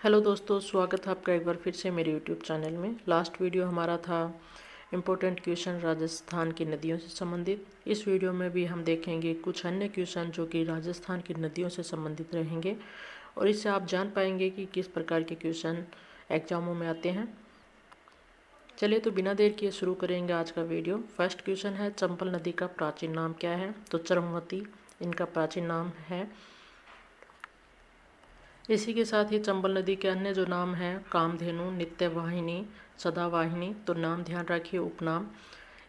Hello दोस्तों, स्वागत है आपका एक बार फिर से मेरे यूट्यूब चैनल में। लास्ट वीडियो हमारा था इम्पोर्टेंट क्वेश्चन राजस्थान की नदियों से संबंधित। इस वीडियो में भी हम देखेंगे कुछ अन्य क्वेश्चन जो कि राजस्थान की नदियों से संबंधित रहेंगे और इससे आप जान पाएंगे कि किस प्रकार के क्वेश्चन एग्जामों में आते हैं। चलिए तो बिना देर किए शुरू करेंगे आज का वीडियो। फर्स्ट क्वेश्चन है, चंबल नदी का प्राचीन नाम क्या है? तो चरमवती इनका प्राचीन नाम है। इसी के साथ ही चंबल नदी के अन्य जो नाम हैं, कामधेनु, नित्यवाहिनी, सदावाहिनी, तो नाम ध्यान रखिए उपनाम।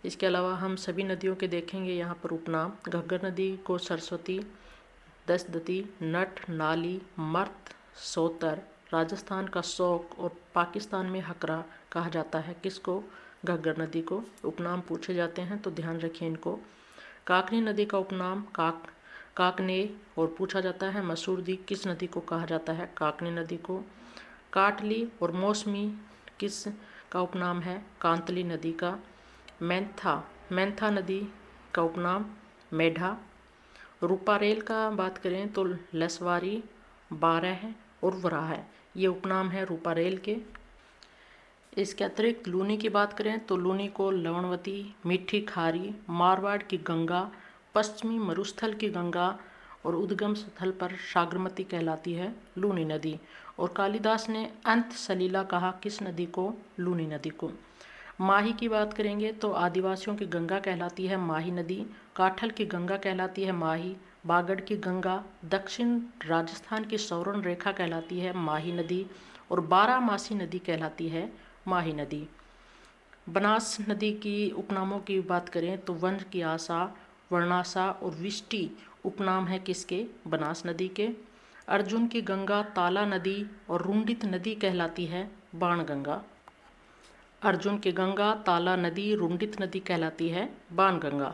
इसके अलावा हम सभी नदियों के देखेंगे यहाँ पर उपनाम। घग्गर नदी को सरस्वती, दसदती, नट, नाली, मर्त, सोतर, राजस्थान का शोक और पाकिस्तान में हकरा कहा जाता है। किसको? घग्गर नदी को। उपनाम पूछे जाते हैं तो ध्यान रखिए इनको। काकनी नदी का उपनाम काकने और पूछा जाता है। मसूरदी किस नदी को कहा जाता है? काकनी नदी को। काटली और मौसमी किस का उपनाम है? कांतली नदी का। मेंथा नदी का उपनाम मेढा। रूपारेल का बात करें तो लसवारी, बारह और वराह, ये उपनाम है रूपारेल के। इसके अतिरिक्त लूनी की बात करें तो लूनी को लवणवती, मीठी खारी, मारवाड़ की गंगा, पश्चिमी मरुस्थल की गंगा और उद्गम स्थल पर सागरमती कहलाती है लूनी नदी। और कालिदास ने अंत सलीला कहा किस नदी को? लूनी नदी को। माही की बात करेंगे तो आदिवासियों की गंगा कहलाती है माही नदी। काठल की गंगा कहलाती है माही। बागड़ की गंगा दक्षिण राजस्थान की सौरण रेखा कहलाती है माही नदी। और बारामासी नदी कहलाती है माही नदी। बनास नदी की उपनामों की बात करें तो वंश की आशा, वर्णाशा और विष्टि उपनाम है किसके? बनास नदी के। अर्जुन की गंगा ताला नदी और रुंडित नदी कहलाती है बाणगंगा। अर्जुन की गंगा ताला नदी, रुंडित नदी कहलाती है बाणगंगा।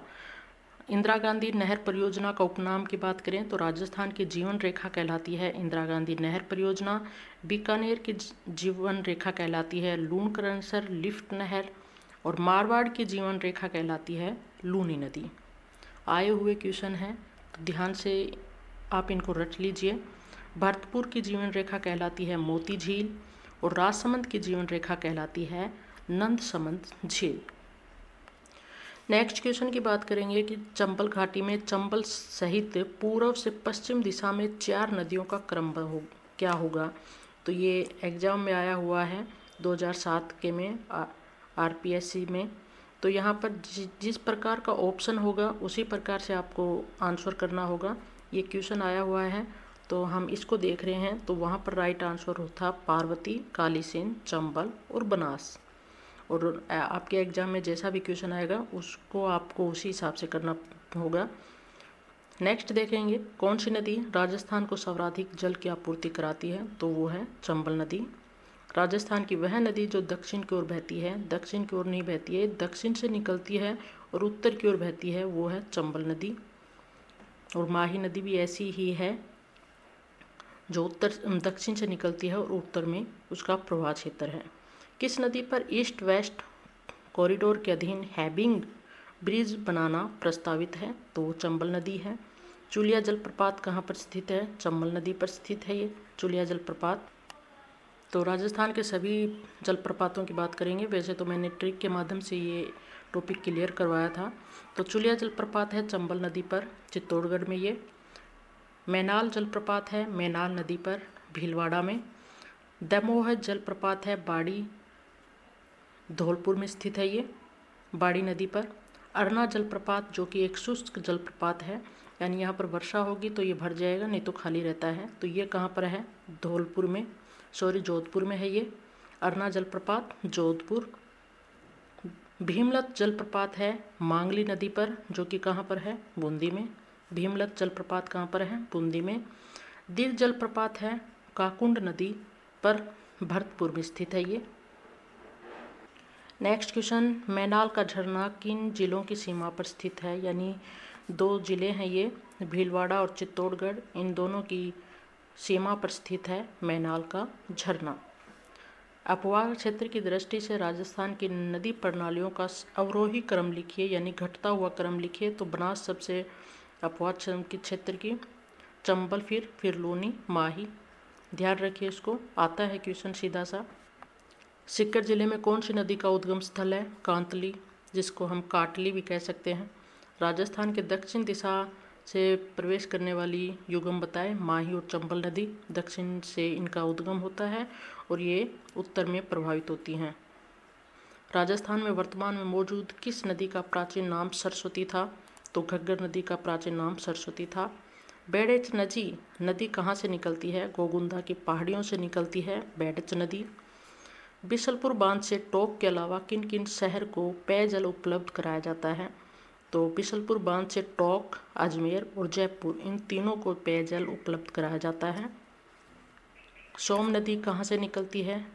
इंदिरा गांधी नहर परियोजना का उपनाम की बात करें तो राजस्थान की जीवन रेखा कहलाती है इंदिरा गांधी नहर परियोजना। बीकानेर की जीवन रेखा कहलाती है लूणकरणसर लिफ्ट नहर। और मारवाड़ की जीवन रेखा कहलाती है लूनी नदी। आए हुए क्वेश्चन हैं तो ध्यान से आप इनको रट लीजिए। भरतपुर की जीवन रेखा कहलाती है मोती झील और राजसमंद की जीवन रेखा कहलाती है नंदसमंद झील। नेक्स्ट क्वेश्चन की बात करेंगे कि चंबल घाटी में चंबल सहित पूर्व से पश्चिम दिशा में 4 नदियों का क्रम क्या होगा? तो ये एग्जाम में आया हुआ है 2007 के में आरपीएससी में। तो यहाँ पर जिस प्रकार का ऑप्शन होगा उसी प्रकार से आपको आंसर करना होगा। ये क्वेश्चन आया हुआ है तो हम इसको देख रहे हैं। तो वहाँ पर राइट आंसर होता पार्वती, कालीसिंध, चंबल और बनास। और आपके एग्ज़ाम में जैसा भी क्वेश्चन आएगा उसको आपको उसी हिसाब से करना होगा। नेक्स्ट देखेंगे कौन सी नदी राजस्थान को सर्वाधिक जल की आपूर्ति कराती है? तो वो है चंबल नदी। राजस्थान की वह नदी जो दक्षिण की ओर बहती है, दक्षिण की ओर नहीं बहती है, दक्षिण से निकलती है और उत्तर की ओर बहती है, वो है चंबल नदी। और माही नदी भी ऐसी ही है जो दक्षिण से निकलती है और उत्तर में उसका प्रवाह क्षेत्र है। किस नदी पर ईस्ट वेस्ट कॉरिडोर के अधीन हैविंग ब्रिज बनाना प्रस्तावित है? तो वो चंबल नदी है। चुलिया जलप्रपात कहाँ पर स्थित है? चंबल नदी पर स्थित है ये चुलिया जलप्रपात। तो राजस्थान के सभी जलप्रपातों की बात करेंगे। वैसे तो मैंने ट्रिक के माध्यम से ये टॉपिक क्लियर करवाया था। तो चुलिया जलप्रपात है चंबल नदी पर, चित्तौड़गढ़ में ये। मैनाल जलप्रपात है मैनाल नदी पर, भीलवाड़ा में। दमोह जलप्रपात है बाड़ी, धौलपुर में स्थित है ये, बाड़ी नदी पर। अरना जलप्रपात जो कि एक शुष्क जलप्रपात है, यानी यहाँ पर वर्षा होगी तो ये भर जाएगा, नहीं तो खाली रहता है। तो ये कहाँ पर है? धौलपुर में, जोधपुर में है ये अरना जलप्रपात, जोधपुर। भीमलत जलप्रपात है मांगली नदी पर, जो कि कहाँ पर है? बूंदी में। भीमलत जलप्रपात कहाँ पर है? बूंदी में। दिर जलप्रपात है काकुंड नदी पर, भरतपुर में स्थित है ये। नेक्स्ट क्वेश्चन, मैनाल का झरना किन जिलों की सीमा पर स्थित है? यानी 2 जिले हैं ये, भीलवाड़ा और चित्तौड़गढ़, इन दोनों की सीमा पर स्थित है मैनाल का झरना। अपवाह क्षेत्र की दृष्टि से राजस्थान की नदी प्रणालियों का अवरोही क्रम लिखिए, यानी घटता हुआ क्रम लिखिए। तो बनास सबसे अपवाह की क्षेत्र की, चंबल फिर लूनी, माही, ध्यान रखिए, इसको आता है क्वेश्चन सीधा सा। सीकर जिले में कौन सी नदी का उद्गम स्थल है? कांतली, जिसको हम काटली भी कह सकते हैं। राजस्थान के दक्षिण दिशा से प्रवेश करने वाली युगम बताएं। माही और चंबल नदी दक्षिण से इनका उद्गम होता है और ये उत्तर में प्रभावित होती हैं। राजस्थान में वर्तमान में मौजूद किस नदी का प्राचीन नाम सरस्वती था? तो घग्गर नदी का प्राचीन नाम सरस्वती था। बेड़च नदी कहाँ से निकलती है? गोगुंदा की पहाड़ियों से निकलती है बेड़च नदी। बिशलपुर बांध से टोक के अलावा किन किन शहर को पेयजल उपलब्ध कराया जाता है? तो बिशलपुर बांध से टोक, अजमेर और जयपुर, इन तीनों को पेयजल उपलब्ध कराया जाता है। सोम नदी कहाँ से निकलती है?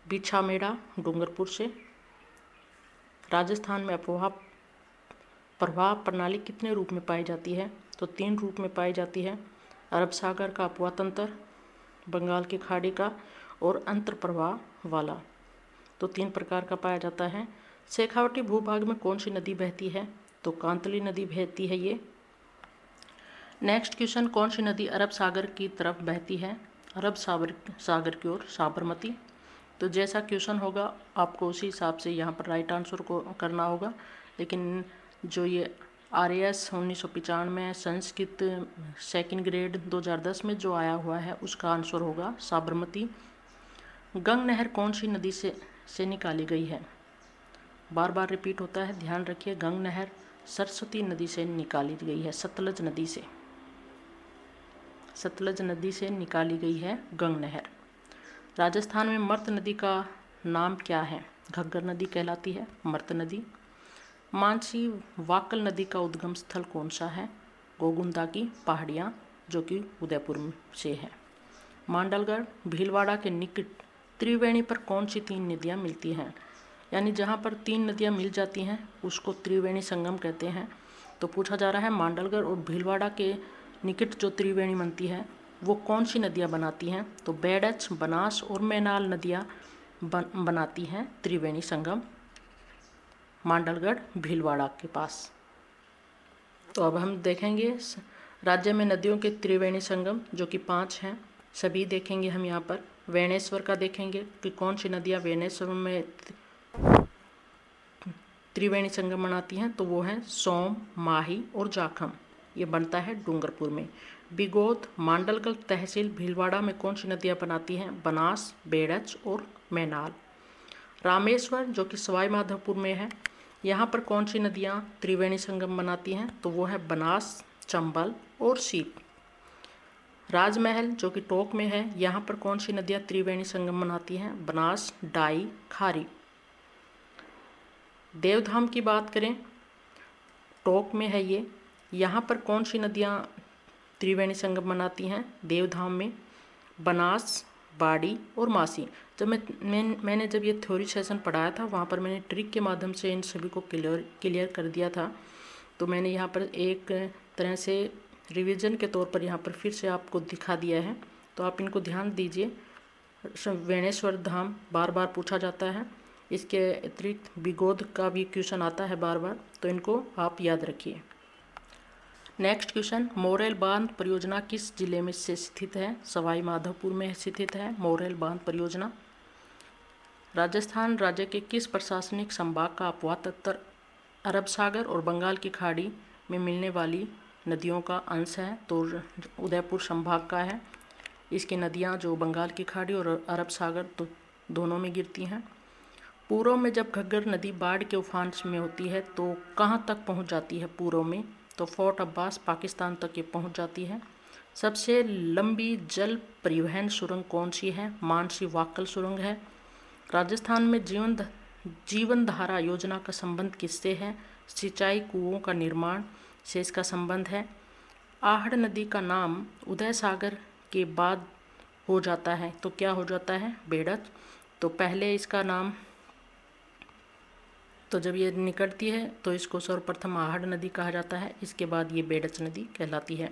बिछामेड़ा, डूंगरपुर से। राजस्थान में प्रवाह प्रणाली कितने रूप में पाई जाती है? तो 3 रूप में पाई जाती है। अरब सागर का अपवाह तंत्र, बंगाल की खाड़ी का और अंतर प्रवाह वाला, तो 3 प्रकार का पाया जाता है। शेखावटी भूभाग में कौन सी नदी बहती है? तो कांतली नदी बहती है ये। नेक्स्ट क्वेश्चन, कौन सी नदी अरब सागर की तरफ बहती है? अरब सागर की ओर साबरमती। तो जैसा क्वेश्चन होगा आपको उसी हिसाब से यहाँ पर राइट आंसर को करना होगा। लेकिन जो ये RAS 1995 संस्कृत सेकंड ग्रेड 2010 में जो आया हुआ है उसका आंसर होगा साबरमती। गंग नहर कौन सी नदी से निकाली गई है? बार बार रिपीट होता है, ध्यान रखिए। गंग नहर सरस्वती नदी से निकाली गई है, सतलज नदी से निकाली गई है गंग नहर। राजस्थान में मर्त नदी का नाम क्या है? घग्गर नदी कहलाती है मर्त नदी। मानसी वाकल नदी का उद्गम स्थल कौन सा है? गोगुंदा की पहाड़ियाँ, जो कि उदयपुर से है। मांडलगढ़, भीलवाड़ा के निकट त्रिवेणी पर कौन सी 3 नदियाँ मिलती हैं? यानी जहाँ पर 3 नदियाँ मिल जाती हैं उसको त्रिवेणी संगम कहते हैं। तो पूछा जा रहा है मांडलगढ़ और भीलवाड़ा के निकट जो त्रिवेणी बनती है वो कौन सी नदियाँ बनाती हैं? तो बेड़च, बनास और मैनाल नदियाँ बनाती हैं त्रिवेणी संगम मांडलगढ़ भीलवाड़ा के पास। तो अब हम देखेंगे राज्य में नदियों के त्रिवेणी संगम, जो कि 5 हैं, सभी देखेंगे हम यहाँ पर। वेणेश्वर का देखेंगे कि कौन सी नदियाँ वेणेश्वर में त्रिवेणी संगम बनाती हैं। तो वो है सोम, माही और जाखम, ये बनता है डूंगरपुर में। बिगोद, मांडलगढ़ तहसील भीलवाड़ा में कौन सी नदियाँ बनाती हैं? बनास, बेड़च और मैनाल। रामेश्वर, जो कि सवाई माधोपुर में है, यहाँ पर कौन सी नदियाँ त्रिवेणी संगम बनाती हैं? तो वो है बनास, चंबल और सीप। राजमहल, जो कि टोक में है, यहाँ पर कौन सी नदियाँ त्रिवेणी संगम बनाती हैं? बनास, डाई, खारी। देवधाम की बात करें, टोक में है ये, यहाँ पर कौन सी नदियाँ त्रिवेणी संगम बनाती हैं? देवधाम में बनास, बाड़ी और मासी। जब मैंने जब ये थ्योरी सेशन पढ़ाया था वहाँ पर मैंने ट्रिक के माध्यम से इन सभी को क्लियर कर दिया था। तो मैंने यहाँ पर एक तरह से रिवीजन के तौर पर यहाँ पर फिर से आपको दिखा दिया है, तो आप इनको ध्यान दीजिए। वेणेश्वर धाम बार बार पूछा जाता है, इसके अतिरिक्त बिगोद का भी क्वेश्चन आता है बार बार, तो इनको आप याद रखिए। नेक्स्ट क्वेश्चन, मोरेल बांध परियोजना किस जिले में से स्थित है? सवाई माधोपुर में स्थित है मोरेल बांध परियोजना। राजस्थान राज्य के किस प्रशासनिक संभाग का अपवाह तंत्र अरब सागर और बंगाल की खाड़ी में मिलने वाली नदियों का अंश है? तो उदयपुर संभाग का है। इसकी नदियाँ जो बंगाल की खाड़ी और अरब सागर तो दोनों में गिरती हैं। पूर्व में जब घग्गर नदी बाढ़ के उफान में होती है तो कहाँ तक पहुँच जाती है? पूर्व में तो फोर्ट अब्बास, पाकिस्तान तक ये पहुँच जाती है। सबसे लंबी जल परिवहन सुरंग कौन सी है? मानसी वाक्कल सुरंग है। राजस्थान में जीवन धारा योजना का संबंध किससे है? सिंचाई कुओं का निर्माण से इसका संबंध है। आहड़ नदी का नाम उदय सागर के बाद हो जाता है तो क्या हो जाता है? बेड़च। तो पहले इसका नाम, तो जब ये निकलती है तो इसको सर्वप्रथम आहड़ नदी कहा जाता है, इसके बाद ये बेड़च नदी कहलाती है।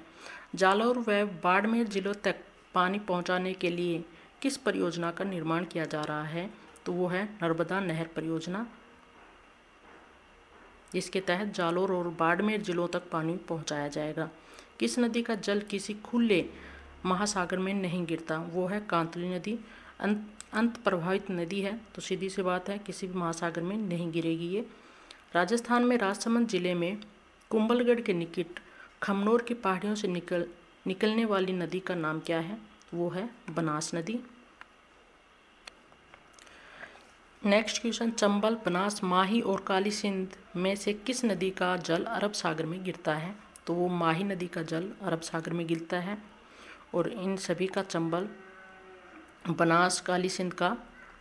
जालौर व बाड़मेर जिलों तक पानी पहुंचाने के लिए किस परियोजना का निर्माण किया जा रहा है? तो वो है नर्मदा नहर परियोजना। इसके तहत जालौर और बाड़मेर जिलों तक पानी पहुंचाया जाएगा। किस नदी का जल किसी खुले महासागर में नहीं गिरता, वो है कांतली नदी। अंत प्रभावित नदी है, तो सीधी सी बात है किसी भी महासागर में नहीं गिरेगी ये। राजस्थान में राजसमंद जिले में कुंभलगढ़ के निकट खमनोर की पहाड़ियों से निकलने वाली नदी का नाम क्या है? वो है बनास नदी। नेक्स्ट क्वेश्चन, चंबल, बनास, माही और काली सिंध में से किस नदी का जल अरब सागर में गिरता है? तो वो माही नदी का जल अरब सागर में गिरता है। और इन सभी का चंबल, बनास, काली सिंध का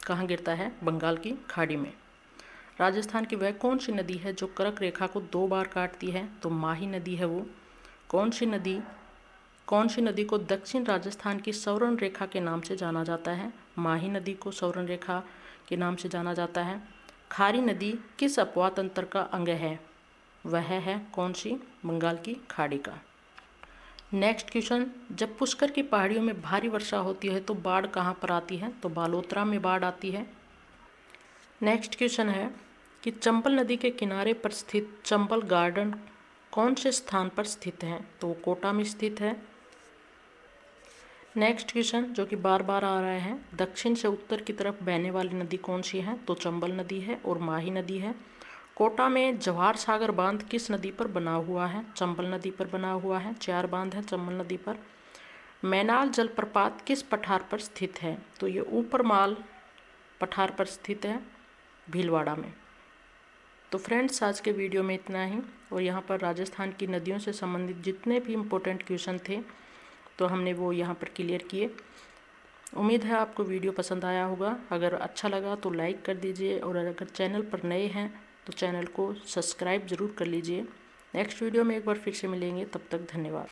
कहाँ गिरता है? बंगाल की खाड़ी में। राजस्थान की वह कौन सी नदी है जो कर्क रेखा को 2 बार काटती है? तो माही नदी है वो। कौन सी नदी को दक्षिण राजस्थान की सौरण रेखा के नाम से जाना जाता है? माही नदी को सौरण रेखा के नाम से जाना जाता है। खारी नदी किस अपवाह तंत्र का अंग है? वह है कौन सी? बंगाल की खाड़ी का। नेक्स्ट क्वेश्चन, जब पुष्कर की पहाड़ियों में भारी वर्षा होती है तो बाढ़ कहाँ पर आती है? तो बालोतरा में बाढ़ आती है। नेक्स्ट क्वेश्चन है कि चंबल नदी के किनारे पर स्थित चंबल गार्डन कौन से स्थान पर स्थित है? तो वो कोटा में स्थित है। नेक्स्ट क्वेश्चन जो कि बार बार आ रहा है, दक्षिण से उत्तर की तरफ बहने वाली नदी कौन सी है? तो चंबल नदी है और माही नदी है। कोटा में जवाहर सागर बांध किस नदी पर बना हुआ है? चंबल नदी पर बना हुआ है। 4 बांध है चंबल नदी पर। मैनाल जलप्रपात किस पठार पर स्थित है? तो ये ऊपरमाल पठार पर स्थित है, भीलवाड़ा में। तो फ्रेंड्स, आज के वीडियो में इतना ही। और यहाँ पर राजस्थान की नदियों से संबंधित जितने भी इम्पोर्टेंट क्वेश्चन थे तो हमने वो यहाँ पर क्लियर किए। उम्मीद है आपको वीडियो पसंद आया होगा। अगर अच्छा लगा तो लाइक कर दीजिए, और अगर चैनल पर नए हैं तो चैनल को सब्सक्राइब ज़रूर कर लीजिए। नेक्स्ट वीडियो में एक बार फिर से मिलेंगे, तब तक धन्यवाद।